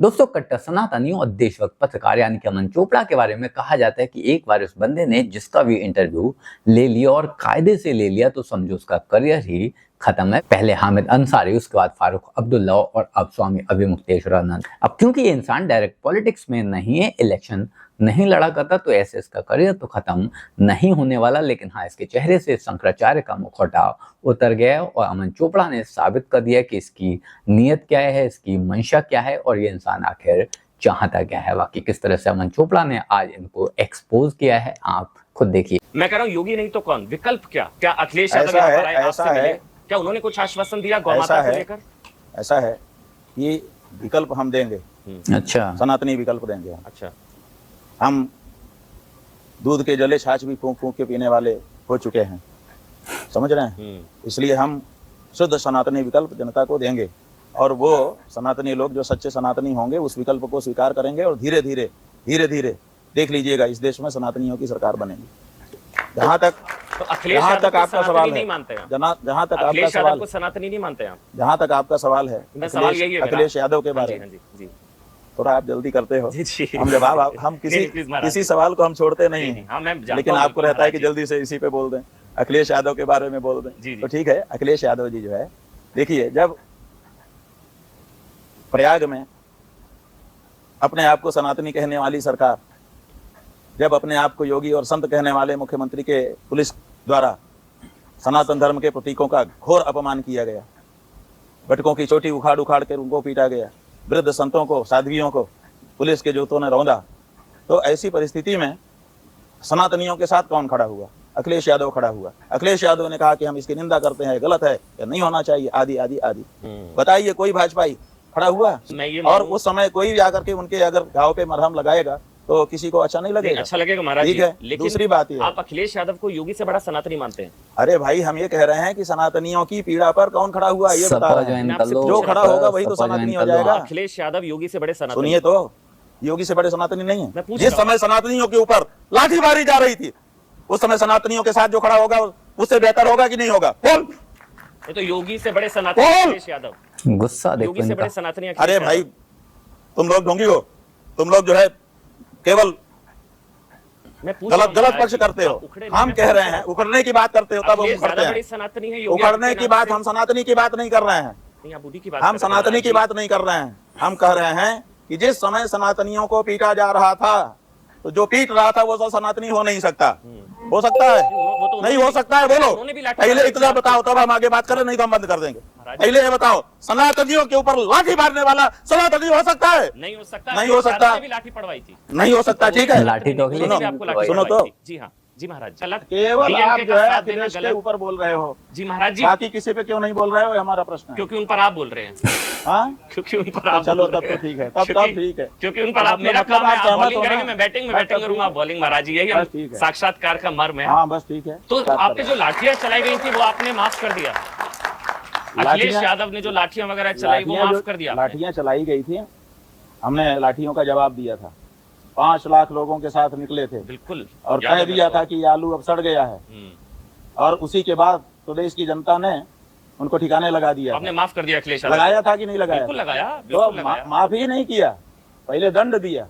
दोस्तों, कट्टर सनातनियों और देशभक्त पत्रकार यानी कि अमन चोपड़ा के बारे में कहा जाता है कि एक बार उस बंदे ने जिसका भी इंटरव्यू ले लिया और कायदे से ले लिया तो समझो उसका करियर ही खत्म है। पहले हामिद अंसारी, उसके बाद फारूक अब्दुल्ला और अब स्वामी अभिमुक्तेश्वरानंद। अब क्योंकि ये इंसान डायरेक्ट पॉलिटिक्स में नहीं है, इलेक्शन नहीं लड़ा करता, तो ऐसे इसका करियर तो खत्म नहीं होने वाला। लेकिन हाँ, इसके चेहरे से शंकराचार्य का मुखौटा उतर गया और अमन चोपड़ा ने साबित कर दिया कि इसकी नीयत क्या है, इसकी मंशा क्या है और ये इंसान आखिर चाहता क्या है। बाकी किस तरह से अमन चोपड़ा ने आज इनको एक्सपोज किया है, आप खुद देखिए। मैं कह रहा हूँ योगी नहीं तो कौन, विकल्प क्या अखिलेश यादव ऐसा है क्या उन्होंने कुछ आश्वासन दिया गौमाता को लेकर? ऐसा है कि विकल्प हम देंगे। अच्छा, सनातनी विकल्प देंगे। अच्छा, हम दूध के जले छाछ भी फूंक फूंक के पीने वाले हो चुके हैं, समझ रहे हैं। इसलिए हम शुद्ध सनातनी विकल्प जनता को देंगे और वो सनातनी लोग जो सच्चे सनातनी होंगे उस विकल्प को स्वीकार करेंगे और धीरे धीरे देख लीजिएगा इस देश में सनातनियों की सरकार बनेगी। जहाँ तक आपका सवाल है, जहाँ तक आपका सवाल है, सनातनी नहीं मानते आप, जहाँ तक आपका सवाल है अखिलेश यादव के बारे में, थोड़ा आप जल्दी करते हो। हम जवाब हम किसी सवाल को हम छोड़ते नहीं हैं, लेकिन आपको रहता है कि जल्दी से इसी पे बोल दें, अखिलेश यादव के बारे में बोल दें। तो ठीक है, अखिलेश यादव जी जो है, देखिए, जब प्रयाग में अपने आप को सनातनी कहने वाली सरकार, जब अपने आप को योगी और संत कहने वाले मुख्यमंत्री के पुलिस द्वारा सनातन धर्म के प्रतीकों का घोर अपमान किया गया, बटकों की चोटी उखाड़ उखाड़ कर उनको पीटा गया, वृद्ध संतों को, साध्वियों को पुलिस के जूतों ने रौंदा, तो ऐसी परिस्थिति में सनातनियों के साथ कौन खड़ा हुआ? अखिलेश यादव खड़ा हुआ। अखिलेश यादव ने कहा कि हम इसकी निंदा करते हैं, गलत है या नहीं होना चाहिए, आदि आदि आदि। बताइए, कोई भाजपाई खड़ा हुआ? और उस समय कोई भी आकर के उनके अगर घाव पे मरहम लगाएगा तो किसी को अच्छा नहीं लगेगा। अच्छा लगेगा महाराज, ठीक है। लेकिन दूसरी बात ये, आप अखिलेश यादव को योगी से बड़ा सनातनी मानते हैं? अरे भाई, हम ये कह रहे हैं कि सनातनियों की पीड़ा पर कौन खड़ा हुआ, ये बता रहे हैं। जो खड़ा होगा वही तो सनातनी हो जाएगा। अखिलेश यादव योगी से बड़े सनातनी? सुनिए तो, योगी से बड़े सनातनी नहीं है। जिस समय सनातनियों के ऊपर लाठी मारी जा रही थी, उस समय सनातनियों के साथ जो खड़ा होगा उससे बेहतर होगा कि नहीं होगा? बोल। ये तो योगी से बड़े सनातनी अखिलेश यादव। गुस्सा देखो, योगी से बड़े सनातनी। अरे भाई, तुम लोग ढोंगी हो, तुम लोग जो है केवल गलत पक्ष करते हो। हम कह रहे हैं उखड़ने की बात करते हो, तब हम उखड़ते हैं। उखड़ने की बात, हम सनातनी की बात नहीं कर रहे हैं। हम सनातनी की बात नहीं कर रहे हैं। हम कह रहे हैं कि जिस समय सनातनियों को पीटा जा रहा था, तो जो पीट रहा था वो सनातनी हो नहीं सकता। हो सकता है? नहीं हो सकता है। बोलो, पहले इतना बताओ, तब हम आगे बात करें, नहीं तो हम बंद कर देंगे। पहले ये बताओ, सनातनियों के ऊपर लाठी मारने वाला सनातनी हो सकता है? नहीं हो सकता। नहीं हो सकता। लाठी पड़वाई थी। नहीं हो सकता। ठीक है, लाठी तो सुनो तो। जी हाँ, जी महाराज। केवल आप जो है अखिलेश के ऊपर बोल रहे हो। जी महाराज जी। बाकी किसी पे क्यों नहीं बोल रहे हो, हमारा प्रश्न है। क्योंकि उन पर आप बोल रहे हैं। हाँ, क्योंकि उन पर आप। चलो, तब तो ठीक है, तब ठीक है। क्योंकि उन पर आप, मेरा काम है, आप बॉलिंग करेंगे, मैं बैटिंग करूंगा, बॉलिंग। महाराज जी, यही साक्षात्कार का मर्म है। हाँ, बस ठीक है। तो आपने जो लाठियां चलाई गई थी वो आपने माफ कर दिया? अखिलेश यादव ने जो लाठियां वगैरह चलाई वो माफ कर दिया? लाठियां चलाई गई थी, हमने लाठियों का जवाब दिया था। 5 लाख लोगों के साथ निकले थे, बिल्कुल, और कह दिया था कि आलू अब सड़ गया है। और उसी के बाद प्रदेश की जनता ने उनको ठिकाने लगा दिया। आपने माफ कर दिया अखिलेश यादव? लगाया था कि नहीं लगाया? बिल्कुल लगाया। तो माफ ही नहीं किया, पहले दंड दिया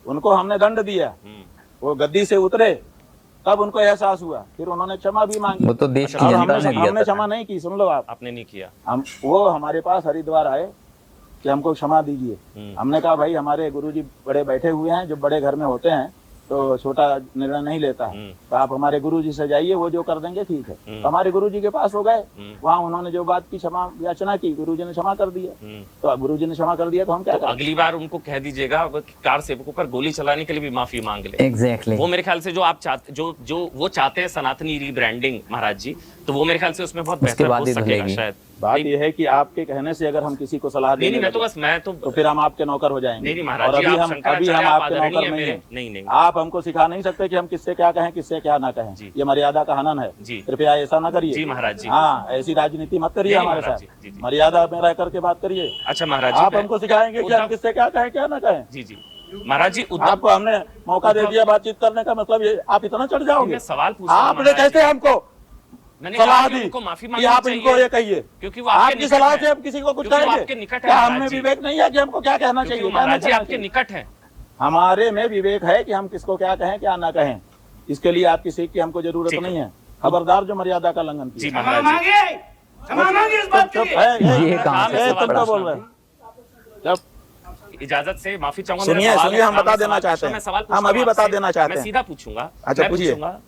उनको, हमने दंड दिया। वो गद्दी से उतरे तब उनको एहसास हुआ, फिर उन्होंने क्षमा भी मांगी। वो तो देश की जनता ने दिया। हमने क्षमा नहीं की, सुन लो आप। आपने नहीं किया? वो हमारे पास हरिद्वार आए कि हमको क्षमा दीजिए। हमने कहा भाई, हमारे गुरुजी बड़े बैठे हुए हैं, जो बड़े घर में होते हैं तो छोटा निर्णय नहीं लेता है, तो आप हमारे गुरुजी से जाइए, वो जो कर देंगे ठीक है। तो हमारे गुरुजी के पास हो गए, वहाँ उन्होंने जो बात की क्षमा याचना की, गुरुजी ने क्षमा कर दिया। तो गुरुजी ने क्षमा कर दिया तो हम क्या करें? अगली बार उनको कह दीजिएगा कार सेवकों पर गोली चलाने के लिए भी माफी मांग ले। एग्जैक्टली। वो मेरे ख्याल से जो आप चाहते, जो वो चाहते हैं सनातनी रीब्रांडिंग महाराज जी, तो वो मेरे ख्याल से उसमें बहुत बेहतर हो सकेगा शायद। बात यह है कि आपके कहने से अगर हम किसी को सलाह दें, तो फिर हम आपके नौकर हो जाएंगे। नहीं महाराज, और अभी हम आपके नौकर नहीं। आप हमको सिखा नहीं सकते कि हम किससे क्या कहें, किससे क्या ना कहें। ये मर्यादा का हनन है, कृपया ऐसा ना करिए। जी महाराज जी। हाँ, ऐसी राजनीति मत करिए हमारे साथ, मर्यादा में रह करके बात करिए। अच्छा महाराज, आप हमको सिखाएंगे कि हम किससे क्या कहें, क्या ना कहें। जी महाराज जी, आपको हमने मौका दे दिया बातचीत करने का, मतलब ये आप इतना चढ़ जाओगे? सवाल पूछा आपने कैसे हमको मैंने सलाह कहा कि दी उनको माफी कि मांगनी आप चाहिए, इनको ये कहिए, क्योंकि वो आपके आपकी निकट सलाह है। से अब किसी को कुछ क्योंकि वो कहेंगे? आपके निकट है क्या महाराज हमें जी। विवेक नहीं है कि हमको क्या कहना क्योंकि चाहिए? वो क्या नहीं महाराज जी कहना आपके चाहिए? निकट है। हमारे में विवेक है कि हम किसको क्या कहें क्या ना कहें, इसके लिए आपकी सीख की हमको जरूरत ठीक नहीं है। खबरदार जो मर्यादा का उल्लंघन जी किया। महाराज जी, चुप ये कहाँ से तुम पड़ा? तो बोल रहे हैं। जब इजाजत से माफी चाहूंगा। सुनिए, मेरा सवाल सुनिए, है, हम बता मैं देना सवाल चाहते पूछूं, हैं। मैं सवाल हम पूछता अभी हूं बता आपसे। देना चाहते मैं हैं। सीधा पूछूंगा। अच्छा, मैं पूछिए। पूछूंगा,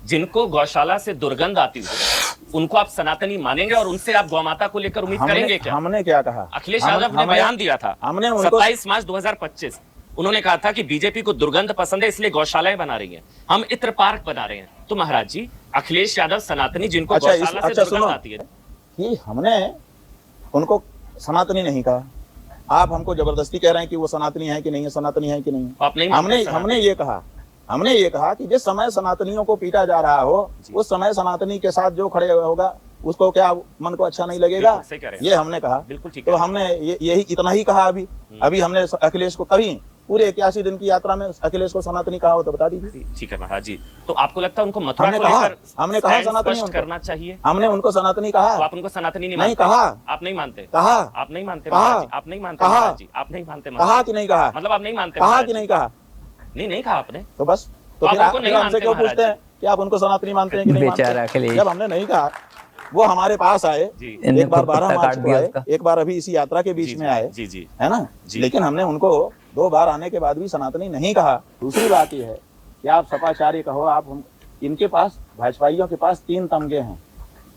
जिनको गौशाला से दुर्गंध आती हो उनको आप सनातनी मानेंगे और उनसे आप गौमाता को लेकर उम्मीद करेंगे क्या? हमने क्या कहा? अखिलेश यादव ने बयान दिया था हमने उनको 27 मार्च 2025। उन्होंने कहा था कि बीजेपी को दुर्गंध पसंद है इसलिए गौशालाएं बना रही हैं, हम इत्र पार्क बना रहे हैं। तो महाराज जी, अखिलेश यादव सनातनी जिनको गौशाला से दुर्गंध सुनो आती है, कि हमने उनको सनातनी नहीं कहा। आप हमको जबरदस्ती कह रहे हैं कि वो सनातनी है कि नहीं है, सनातनी है कि नहीं है। आप नहीं मानते सनातनी? हमने ये कहा कि जिस समय सनातनियों को पीटा जा रहा हो उस समय सनातनी के साथ जो खड़े होगा उसको क्या मन को अच्छा नहीं लगेगा? बिल्कुल सही कह रहे हैं। ये हमने कहा। बिल्कुल ठीक तो है। हमने यही इतना ही कहा। अभी हमने अखिलेश को कभी पूरे 81 दिन की यात्रा में अखिलेश को सनातनी कहा हो तो बता दीजिए। ठीक है महाराज जी, तो आपको लगता है उनको मथुरा हमने को कहा लेकर सनातनी स्पष्ट उनको करना चाहिए? हमने उनको सनातनी कहा। तो आप उनको सनातनी नहीं नहीं मानते? कहा। आप नहीं मानते? कहा। आप नहीं मानते कहा। महाराज जी? आप नहीं मानते कहा। महाराज जी? आप नहीं मानते महाराज कहा जी? कि नहीं कहा? मतलब आप नहीं मानते कहा महाराज कि जी? नहीं कहा? नहीं कहा आपने। तो बस तो आप फिर उनको नहीं हमसे मानते क्यों महाराज पूछते हैं कि आप उनको सनातनी मानते हैं कि नहीं बेचारा मानते? अखिलेश। जब हमने नहीं कहा, वो हमारे पास आए, जी। इनने एक बार खुद 12 पत्ता मार्च काट को दिया आए, उसका। एक बार अभी इसी यात्रा के बीच में आए, जी जी है ना? जी। लेकिन हमने उनको 2 बार आने के बाद भी सनातनी नहीं कहा। दूसरी बात यह है कि आप सपाचार्य कहो, आप हम इनके पास भाजपाइयों के पास 3 तमगे हैं।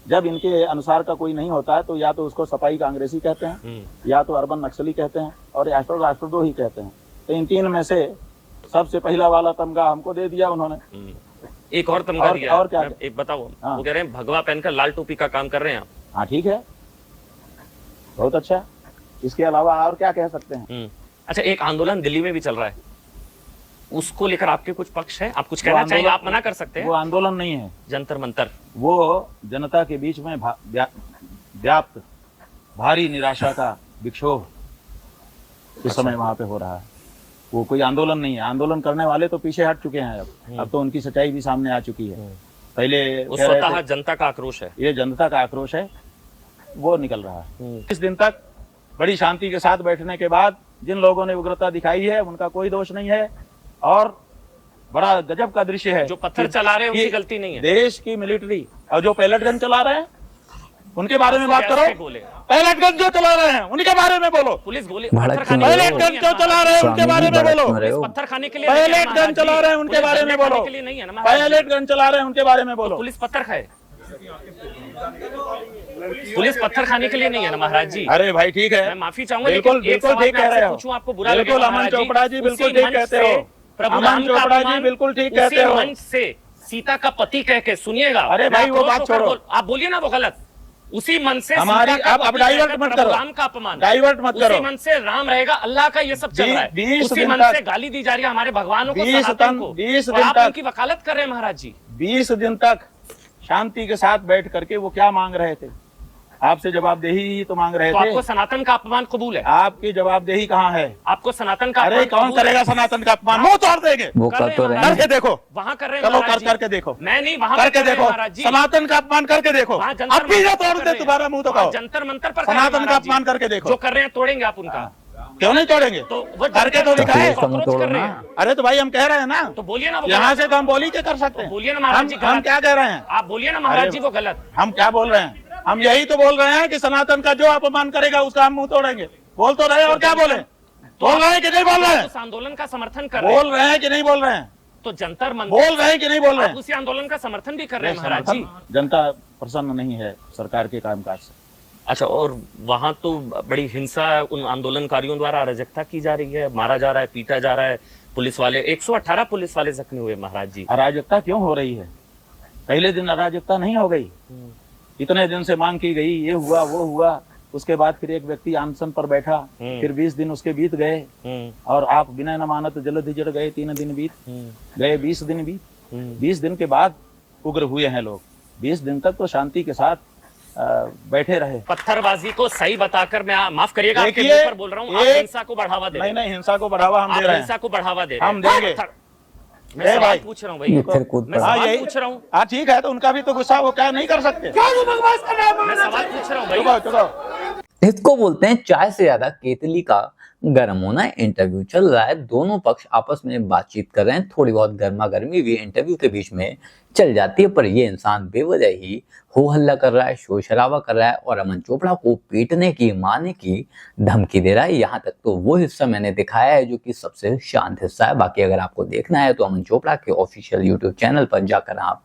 जब इनके अनुसार का कोई नहीं होता है तो या तो उसको सपाई कांग्रेसी कहते हैं, या तो अर्बन नक्सली कहते हैं, और राष्ट्रद्रोह ही कहते हैं। तो इन 3 में से सबसे पहला वाला तमगा हमको दे दिया उन्होंने। एक और तमगा दिया है। और क्या? मैं एक बताओ, हाँ। वो कह रहे हैं भगवा पहनकर लाल टोपी का काम कर रहे हैं आप। हाँ ठीक है, बहुत अच्छा। इसके अलावा और क्या कह सकते हैं? अच्छा, एक आंदोलन दिल्ली में भी चल रहा है, उसको लेकर आपके कुछ पक्ष है? आप कुछ वो कहना चाहिए? आंदोलन- आप मना कर सकते वो हैं। आंदोलन नहीं है, जंतर मंतर। वो जनता के बीच में व्याप्त भारी निराशा का विक्षोभ इस समय वहां पे हो रहा है। वो कोई आंदोलन नहीं है। आंदोलन करने वाले तो पीछे हट चुके हैं। अब तो उनकी सच्चाई भी सामने आ चुकी है। पहले वो कह रहे स्वतः थे, जनता का आक्रोश है। ये जनता का आक्रोश है, वो निकल रहा है। इस दिन तक बड़ी शांति के साथ बैठने के बाद जिन लोगों ने उग्रता दिखाई है उनका कोई दोष नहीं है, और बड़ा गजब का दृश्य है। जो पत्थर चला रहे हैं कि उनकी गलती नहीं है। देश की मिलिट्री और जो पैलेट गन चला रहे हैं उनके बारे में बात गैस के करो। गोले, पैलेट गन जो चला रहे हैं उनके बारे में बोलो। पुलिस गोली, भड़क पत्थर क्यों खाने रहे के हो? पैलेट गन जो चला रहे हैं उनके स्वामी बारे जी में भड़क बोलो। क्यों रहे हो? पत्थर खाने के लिए नहीं है पैलेट महाराज गन चला जी। रहे हैं उनके पुलिस बारे में डंडे खाने बोलो। के लिए नहीं है ना महाराज जी। पैलेट गन चला रहे हैं उनके बारे में बोलो। पुलिस पत्थर खाए, पुलिस पत्थर खाने के लिए नहीं है ना महाराज जी। अरे भाई ठीक है, मैं माफी चाहूंगा, बिल्कुल लेकिन एक बिल्कुल सवाल ठीक मैं कह आपसे रहे हो। पूछूं, आपको बुरा बिल्कुल लगेगा अमन महाराज जी। चोपड़ा जी बिल्कुल उसी ठीक मंच कहते से हो। प्रभु अमन राम का चोपड़ा जी अपमान, बिल्कुल ठीक उसी कहते हो। मंच से सीता का पति कह के, सुनिएगा, अरे भाई, वो बात छोड़ो। आप बोलिए ना वो गलत। उसी मन से हमारी सीता का अब पति डाइवर्ट कहकर मत प्रभु करो। राम का अपमान, डाइवर्ट मत करो। उसी मन से राम रहेगा अल्लाह का, ये सब चल रहा है। 20 उसी दिन मन तक- से गाली दी जा रही है हमारे भगवानों को, 20 सनातन को, 20 और दिन आप तक- उनकी वकालत कर रहे हैं महाराज जी। 20 दिन तक शांति के साथ बैठ करके वो क्या मांग रहे थे? आपसे जवाबदेही ही तो मांग रहे तो आपको थे। सनातन का अपमान कबूल है? आपकी जवाबदेही कहाँ है? आपको सनातन का अरे अपमान कौन कबूल है? करेगा सनातन का अपमान? मुंह तोड़ देंगे। वो कर कर रहे तो हैं रहे महाराज हैं। करके देखो, वहाँ कर रहे हैं चलो महाराज कर जी। करके देखो, मैं नहीं, वहाँ करके कर रहे हैं देखो, महाराज जी। सनातन का अपमान करके देखो। वहाँ जंतर अब भी जो मंतर तोड़ कर दे रहे हैं। तुम्हारा मुंह तो वहाँ कहो। जंतर मंतर पर कर रहे हैं सनातन का महाराज जी। अपमान करके देखो। जो कर रहे हैं तोड़ेंगे आप उनका। क्यों नहीं तोड़ेंगे? तो वो करके तो जंतर दिखाए। मंतर को समूह approach तोड़ो कर रहे ना। हैं। अरे तो भाई हम कह रहे हैं ना, तो बोलिए ना वो यहाँ गलत। से तो हम बोली के कर सकते हैं। बोलिए ना महाराज जी हम गलत। क्या कह रहे हैं? आप बोलिए ना महाराज अरे- जी वो गलत। हम क्या बोल रहे हैं? हम यही तो बोल रहे हैं कि सनातन का जो अपमान करेगा उसका हम मुंह तोड़ेंगे। बोल तो रहे हैं, और क्या बोले? बोल रहे हैं कि नहीं बोल रहे हैं? उस आंदोलन का समर्थन कर रहे हैं, बोल रहे हैं कि नहीं बोल रहे हैं? तो जंतर मंतर, बोल रहे हैं कि नहीं बोल रहे आप हैं? उसी आंदोलन का समर्थन भी कर रहे हैं महाराज जी। जनता प्रसन्न नहीं है सरकार के कामकाज से। अच्छा, और वहां तो बड़ी हिंसा उन आंदोलनकारियों द्वारा अराजकता की जा रही है, मारा जा रहा है, पीटा जा रहा है। पुलिस वाले 118 पुलिस वाले जख्मी हुए महाराज जी। अराजकता क्यों हो रही है? पहले दिन अराजकता नहीं हो गई? इतने दिन से मांग की गई, ये हुआ वो हुआ, उसके बाद फिर एक व्यक्ति अनशन पर बैठा, फिर 20 दिन उसके बीत गए, और आप बिना नमानत जल्द हिजड़ गए। 3 दिन बीत गए, 20 दिन बीत, 20 दिन के बाद उग्र हुए हैं लोग। 20 दिन तक तो शांति के साथ बैठे रहे। पत्थरबाजी को सही बताकर, मैं माफ करिएगा आपके देखिए, मुंह पर बोल रहा हूँ, आप एक- हिंसा को बढ़ावा दे रहे नहीं हैं। नहीं, हिंसा को बढ़ावा हम आप दे रहे हिंसा हैं। को बढ़ावा दे रहे हैं। हम देंगे। मैं ए सवाल भाई, पूछ रहा हूँ ये भाई, फिर कूद मैं पड़ा। सवाल यही- पूछ रहा हूँ, हाँ ठीक है, तो उनका भी तो गुस्सा, वो क्या नहीं कर सकते। मैं सवाल पूछ रहा हूँ भाई। चुकाओ चुकाओ। इसको बोलते हैं चाय से ज्यादा केतली का गर्म होना। इंटरव्यू चल रहा है, दोनों पक्ष आपस में बातचीत कर रहे हैं, थोड़ी बहुत गर्मा गर्मी भी इंटरव्यू के बीच में चल जाती है, पर ये इंसान बेवजह ही हो हल्ला कर रहा है, शोर शराबा कर रहा है और अमन चोपड़ा को पीटने की, मारने की धमकी दे रहा है। यहाँ तक तो वो हिस्सा मैंने दिखाया है जो कि सबसे शांत हिस्सा है। बाकी अगर आपको देखना है तो अमन चोपड़ा के ऑफिशियल यूट्यूब चैनल पर जाकर आप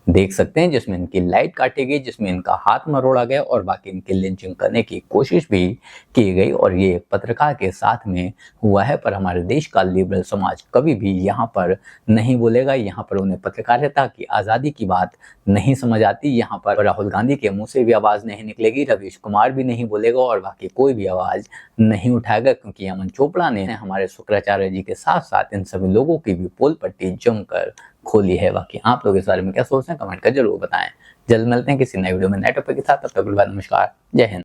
देख सकते हैं, जिसमें इनकी लाइट काटी गई, जिसमें इनका हाथ मरोड़ा गया और बाकी इनकी लिंचिंग करने की कोशिश भी की गई। और ये एक पत्रकार के साथ में हुआ है, पर हमारे देश का लिबरल समाज कभी भी यहाँ पर नहीं बोलेगा। यहाँ पर उन्हें पत्रकारिता की आज़ादी की बात नहीं समझ आती। यहाँ पर राहुल गांधी के मुंह से भी आवाज़ नहीं निकलेगी, रवीश कुमार भी नहीं बोलेगा और बाकी कोई भी आवाज़ नहीं उठाएगा, क्योंकि अमन चोपड़ा ने हमारे शुक्राचार्य जी के साथ साथ इन सभी लोगों की भी पोल पट्टी जमकर खोली है। बाकी आप लोग इस बारे में क्या सोचते हैं, कमेंट कर जरूर बताएं। जल्द मिलते हैं किसी नए वीडियो में नए टॉपिक के साथ, तब तक के लिए नमस्कार, जय हिंद।